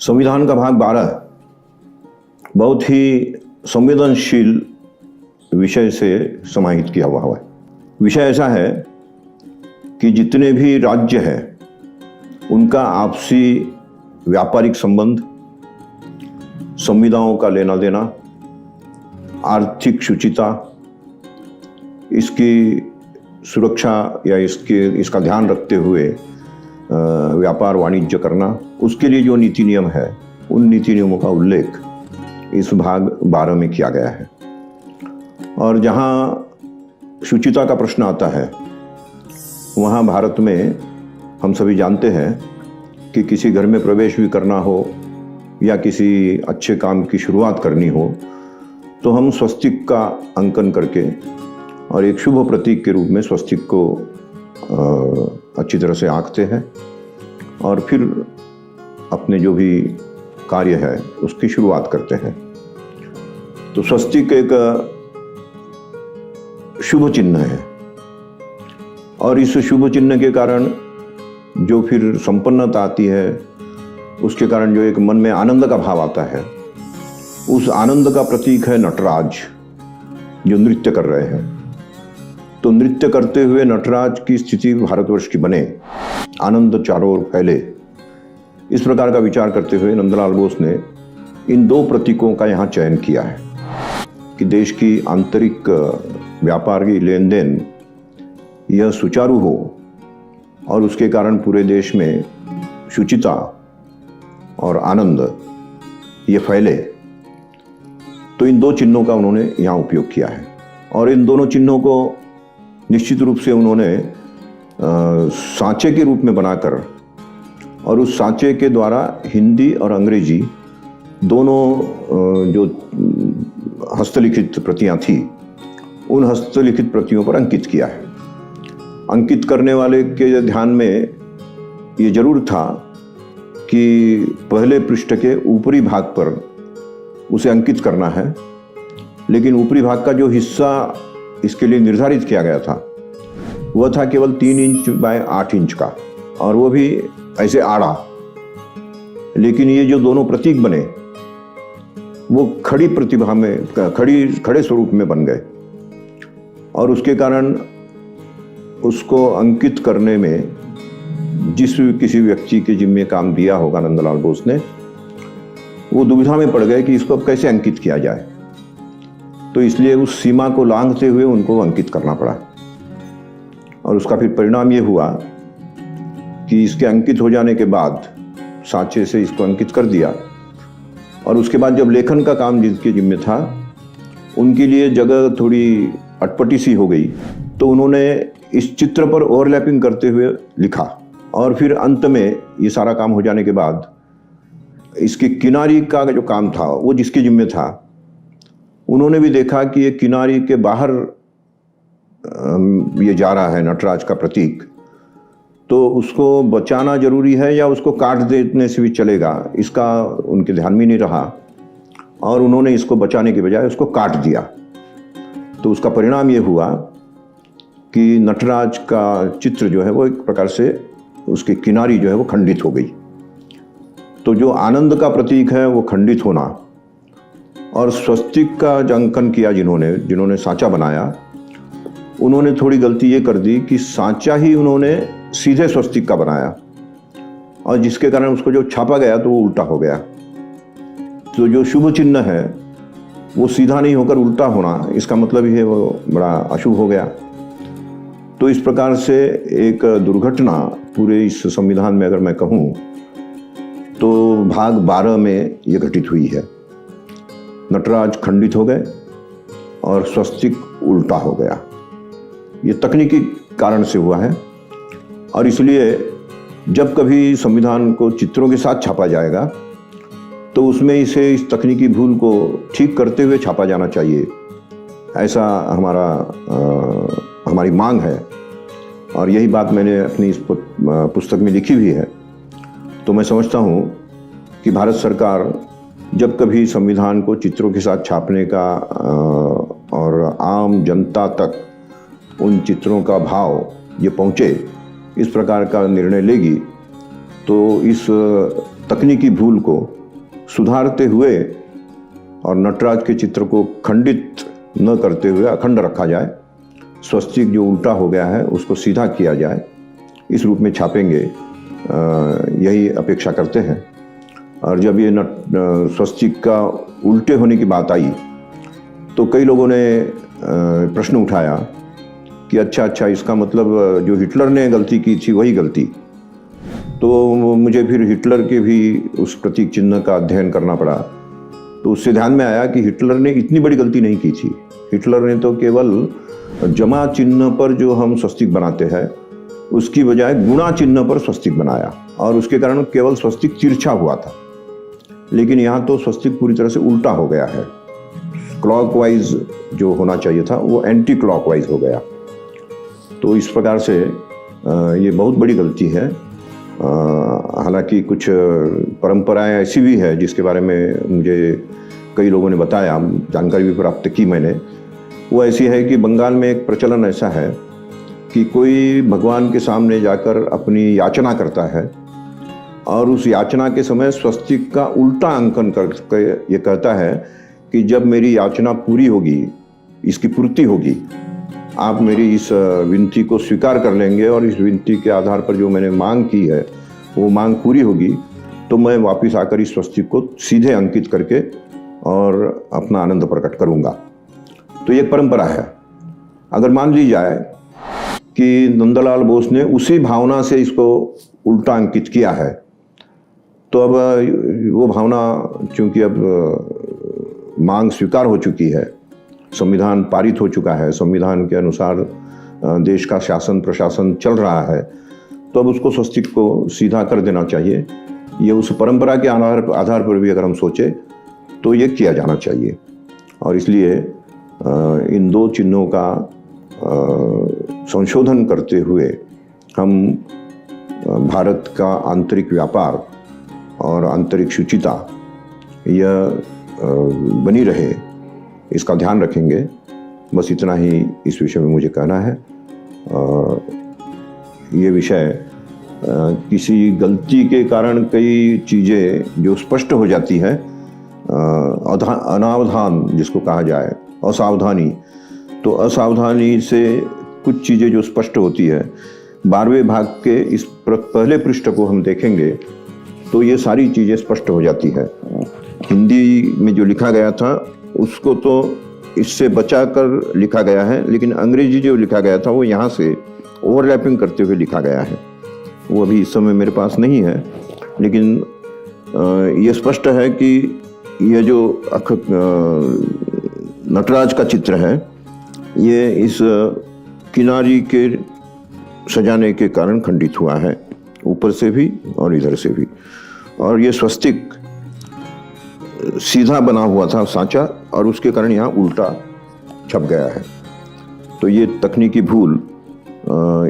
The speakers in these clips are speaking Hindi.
संविधान का भाग 12 बहुत ही संवेदनशील विषय से समाहित किया हुआ है। विषय ऐसा है कि जितने भी राज्य हैं उनका आपसी व्यापारिक संबंध, संविदाओं का लेना देना, आर्थिक शुचिता, इसकी सुरक्षा या इसका ध्यान रखते हुए व्यापार वाणिज्य करना, उसके लिए जो नीति नियम है उन नीति नियमों का उल्लेख इस भाग 12 में किया गया है। और जहाँ शुचिता का प्रश्न आता है वहाँ भारत में हम सभी जानते हैं कि किसी घर में प्रवेश भी करना हो या किसी अच्छे काम की शुरुआत करनी हो तो हम स्वस्तिक का अंकन करके और एक शुभ प्रतीक के रूप में स्वस्तिक को अच्छी तरह से आंकते हैं और फिर अपने जो भी कार्य है उसकी शुरुआत करते हैं। तो स्वस्तिक एक शुभ चिन्ह है और इस शुभ चिन्ह के कारण जो फिर संपन्नता आती है, उसके कारण जो एक मन में आनंद का भाव आता है, उस आनंद का प्रतीक है नटराज जो नृत्य कर रहे हैं। तो नृत्य करते हुए नटराज की स्थिति भारतवर्ष की बने, आनंद चारों ओर फैले, इस प्रकार का विचार करते हुए नंदलाल बोस ने इन दो प्रतीकों का यहाँ चयन किया है कि देश की आंतरिक व्यापारी लेन देन यह सुचारू हो और उसके कारण पूरे देश में शुचिता और आनंद ये फैले। तो इन दो चिन्हों का उन्होंने यहाँ उपयोग किया है और इन दोनों चिन्हों को निश्चित रूप से उन्होंने सांचे के रूप में बनाकर और उस सांचे के द्वारा हिंदी और अंग्रेजी दोनों जो हस्तलिखित प्रतियां थी उन हस्तलिखित प्रतियों पर अंकित किया है। अंकित करने वाले के ध्यान में ये जरूर था कि पहले पृष्ठ के ऊपरी भाग पर उसे अंकित करना है, लेकिन ऊपरी भाग का जो हिस्सा इसके लिए निर्धारित किया गया था वह था केवल 3 इंच बाय 8 इंच का, और वो भी ऐसे आड़ा। लेकिन ये जो दोनों प्रतीक बने वो खड़ी प्रतिभा में खड़े स्वरूप में बन गए और उसके कारण उसको अंकित करने में जिस किसी व्यक्ति के जिम्मे काम दिया होगा नंदलाल बोस ने, वो दुविधा में पड़ गए कि इसको अब कैसे अंकित किया जाए। तो इसलिए उस सीमा को लांघते हुए उनको अंकित करना पड़ा और उसका फिर परिणाम ये हुआ कि इसके अंकित हो जाने के बाद सांचे से इसको अंकित कर दिया और उसके बाद जब लेखन का काम जिसके जिम्मे था उनके लिए जगह थोड़ी अटपटी सी हो गई, तो उन्होंने इस चित्र पर ओवरलैपिंग करते हुए लिखा और फिर अंत में ये सारा काम हो जाने के बाद इसकी किनारी का जो काम था वो जिसके जिम्मे था, उन्होंने भी देखा कि ये किनारी के बाहर ये जा रहा है नटराज का प्रतीक, तो उसको बचाना जरूरी है या उसको काट देने से भी चलेगा, इसका उनके ध्यान में नहीं रहा और उन्होंने इसको बचाने के बजाय उसको काट दिया। तो उसका परिणाम ये हुआ कि नटराज का चित्र जो है वो एक प्रकार से उसकी किनारी जो है वो खंडित हो गई। तो जो आनंद का प्रतीक है वो खंडित होना और स्वस्तिक का जो अंकन किया जिन्होंने सांचा बनाया, उन्होंने थोड़ी गलती ये कर दी कि सांचा ही उन्होंने सीधे स्वस्तिक का बनाया और जिसके कारण उसको जो छापा गया तो वो उल्टा हो गया। तो जो शुभ चिन्ह है वो सीधा नहीं होकर उल्टा होना, इसका मतलब ही है वो बड़ा अशुभ हो गया। तो इस प्रकार से एक दुर्घटना पूरे इस संविधान में अगर मैं कहूँ तो भाग 12 में ये घटित हुई है। नटराज खंडित हो गए और स्वस्तिक उल्टा हो गया। ये तकनीकी कारण से हुआ है और इसलिए जब कभी संविधान को चित्रों के साथ छापा जाएगा तो उसमें इसे इस तकनीकी भूल को ठीक करते हुए छापा जाना चाहिए, ऐसा हमारी मांग है और यही बात मैंने अपनी इस पुस्तक में लिखी भी है। तो मैं समझता हूँ कि भारत सरकार जब कभी संविधान को चित्रों के साथ छापने का और आम जनता तक उन चित्रों का भाव ये पहुँचे, इस प्रकार का निर्णय लेगी तो इस तकनीकी भूल को सुधारते हुए और नटराज के चित्र को खंडित न करते हुए अखंड रखा जाए। स्वस्तिक जो उल्टा हो गया है उसको सीधा किया जाए, इस रूप में छापेंगे, यही अपेक्षा करते हैं। और जब ये स्वस्तिक का उल्टे होने की बात आई तो कई लोगों ने प्रश्न उठाया कि अच्छा इसका मतलब जो हिटलर ने गलती की थी वही गलती। तो मुझे फिर हिटलर के भी उस प्रतीक चिन्ह का अध्ययन करना पड़ा। तो उससे ध्यान में आया कि हिटलर ने इतनी बड़ी गलती नहीं की थी। हिटलर ने तो केवल जमा चिन्ह पर जो हम स्वस्तिक बनाते हैं उसकी बजाय गुणा चिन्ह पर स्वस्तिक बनाया और उसके कारण केवल स्वस्तिक तिरछा हुआ था। लेकिन यहाँ तो स्वस्तिक पूरी तरह से उल्टा हो गया है। क्लॉकवाइज जो होना चाहिए था वो एंटी क्लॉकवाइज हो गया। तो इस प्रकार से ये बहुत बड़ी गलती है। हालांकि कुछ परंपराएं ऐसी भी है जिसके बारे में मुझे कई लोगों ने बताया, जानकारी भी प्राप्त की मैंने। वो ऐसी है कि बंगाल में एक प्रचलन ऐसा है कि कोई भगवान के सामने जाकर अपनी याचना करता है और उस याचना के समय स्वस्तिक का उल्टा अंकन करके ये कहता है कि जब मेरी याचना पूरी होगी, इसकी पूर्ति होगी, आप मेरी इस विनती को स्वीकार कर लेंगे और इस विनती के आधार पर जो मैंने मांग की है वो मांग पूरी होगी, तो मैं वापस आकर इस स्वस्तिक को सीधे अंकित करके और अपना आनंद प्रकट करूंगा। तो ये परंपरा है। अगर मान ली जाए कि नंदलाल बोस ने उसी भावना से इसको उल्टा अंकित किया है, तो अब वो भावना चूंकि अब मांग स्वीकार हो चुकी है, संविधान पारित हो चुका है, संविधान के अनुसार देश का शासन प्रशासन चल रहा है, तो अब उसको स्वस्तिक को सीधा कर देना चाहिए। ये उस परंपरा के आधार पर भी अगर हम सोचे तो ये किया जाना चाहिए। और इसलिए इन दो चिन्हों का संशोधन करते हुए हम भारत का आंतरिक व्यापार और आंतरिक शुचिता यह बनी रहे, इसका ध्यान रखेंगे। बस इतना ही इस विषय में मुझे कहना है। ये विषय किसी गलती के कारण कई चीज़ें जो स्पष्ट हो जाती है, अनावधान जिसको कहा जाए, असावधानी, तो असावधानी से कुछ चीज़ें जो स्पष्ट होती है, 12वें भाग के इस पहले पृष्ठ को हम देखेंगे तो ये सारी चीज़ें स्पष्ट हो जाती है। हिंदी में जो लिखा गया था उसको तो इससे बचाकर लिखा गया है, लेकिन अंग्रेजी जो लिखा गया था वो यहाँ से ओवरलैपिंग करते हुए लिखा गया है। वो अभी इस समय मेरे पास नहीं है, लेकिन ये स्पष्ट है कि ये जो नटराज का चित्र है ये इस किनारी के सजाने के कारण खंडित हुआ है, ऊपर से भी और इधर से भी। और ये स्वस्तिक सीधा बना हुआ था सांचा और उसके कारण यहाँ उल्टा छप गया है। तो ये तकनीकी भूल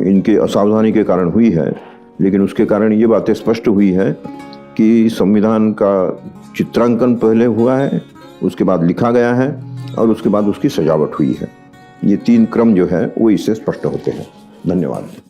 इनके असावधानी के कारण हुई है, लेकिन उसके कारण ये बातें स्पष्ट हुई है कि संविधान का चित्रांकन पहले हुआ है, उसके बाद लिखा गया है और उसके बाद उसकी सजावट हुई है। ये 3 क्रम जो है वो इससे स्पष्ट होते हैं। धन्यवाद।